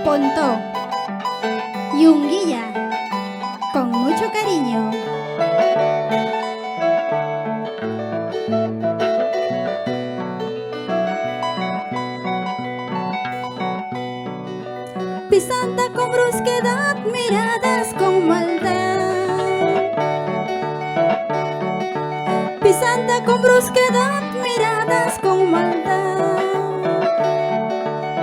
Ponto y Unguilla, con mucho cariño. Pisando con brusquedad, miradas con maldad. Pisando con brusquedad, miradas con maldad.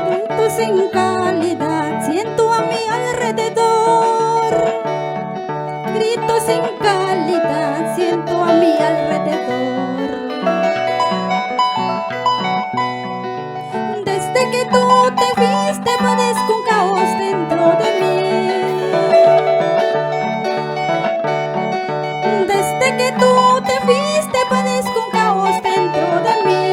Gritos sin calidad, siento a mi alrededor. Gritos sin calidad, siento a mi alrededor. Desde que tú te fuiste padezco un caos dentro de mí. Desde que tú te fuiste padezco un caos dentro de mí.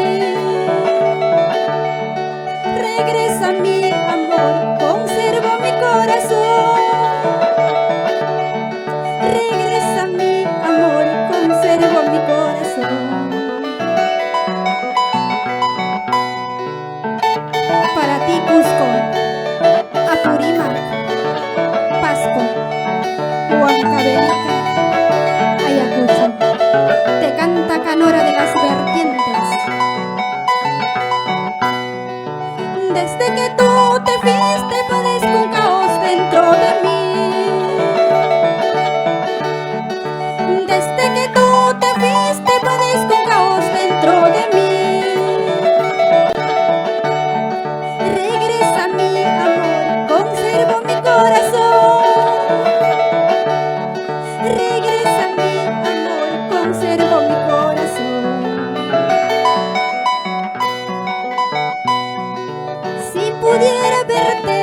Regresa mi amor, conserva mi corazón. Regresa mi amor, conserva mi corazón. Para ti, Cusco, Apurímac, Pasco, Huancavelica, Ayacucho, te canta Canora de las vertientes. Desde que tú te fuiste padezco un caos dentro de mí. Desde que tú te fuiste padezco un caos dentro de mí. Regresa mi amor, conservo mi corazón. Regresa mi amor, conservo mi corazón. Si pudiera verte,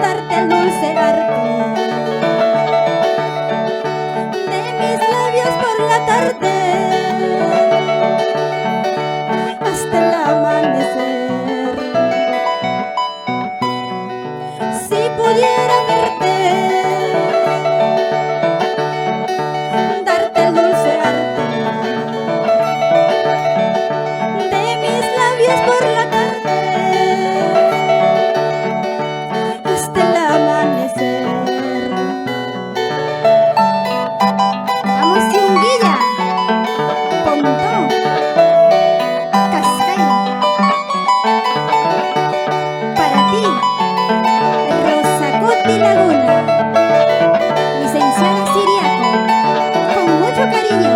darte el dulce arte de mis labios por la tarde hasta el amanecer. Si pudiera verte, darte el dulce arte de mis labios por la tarde hasta el amanecer. Vamos, Unguilla, Pontón, Cascay. Para ti, Rosacotti Laguna, licenciada Siriaco, con mucho cariño.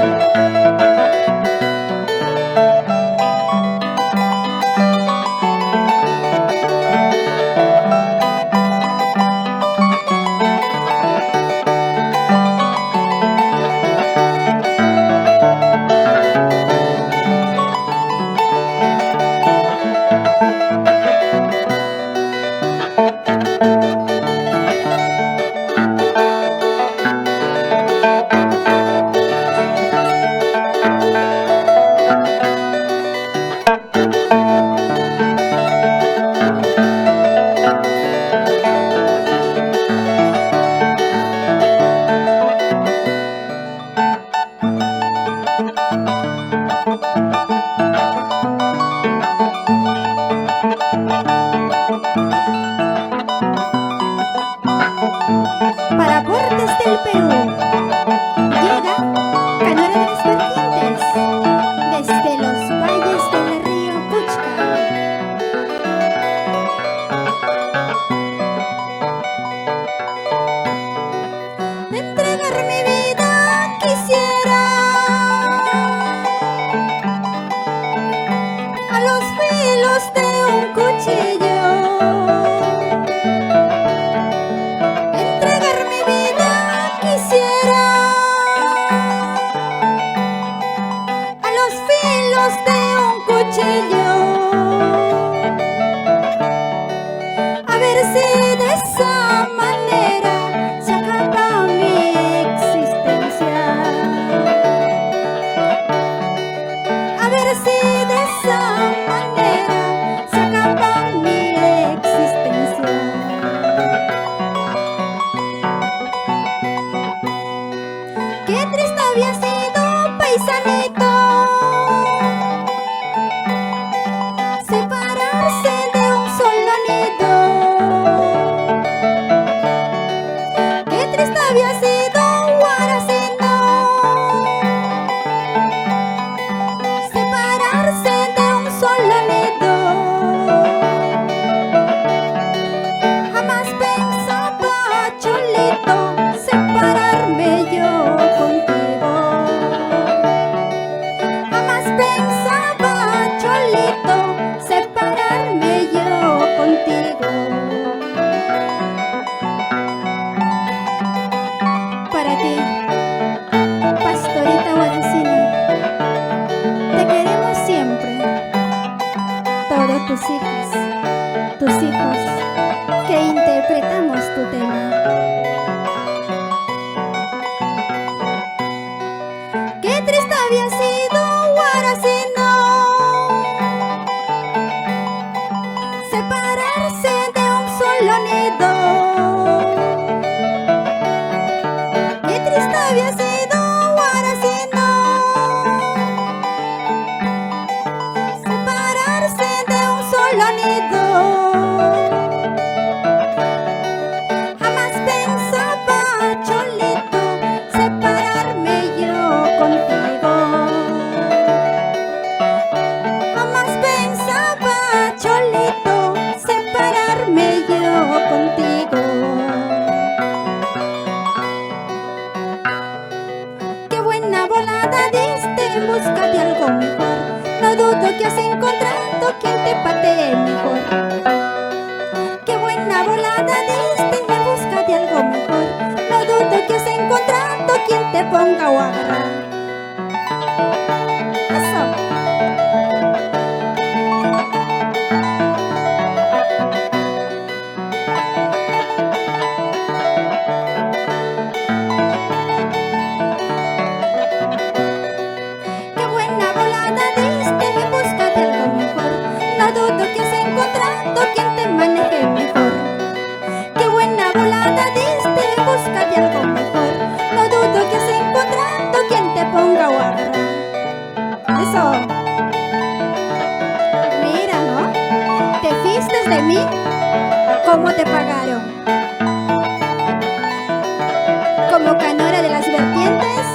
Para Bordes del Perú, llega Canora de las Vertientes, desde los valles del río Cuchca. Entregar mi vida quisiera a los filos de un cuchillo. A ver si de esa manera se acaba mi existencia. A ver si de esa manera se acaba mi existencia. Qué triste había sido, paisanito, separarse triste había sido, ahora sí no. Separarse de un solo nido. Qué triste había sido, ahora sí no. Separarse de un solo nido. Jamás pensaba, Cholito, separarme yo contigo. Jamás pensaba, Cholito, separarme yo contigo. Qué buena volada diste en busca de algo mejor. No dudo que has encontrado quien te patee mejor. Qué buena volada diste en busca de algo mejor. No dudo que has encontrado quien te ponga o agarrar. Eso. Qué buena volada diste en busca de algo mejor. No dudo que has encontrado quien te maneje mejor. Qué buena volada diste en busca de algo mejor. No dudo que has encontrado quien te ponga o agarrar. Eso. Mira, ¿no? ¿Te fuiste de mí? ¿Cómo te pagaron? ¿Como canora de las vertientes?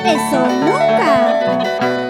Eso nunca.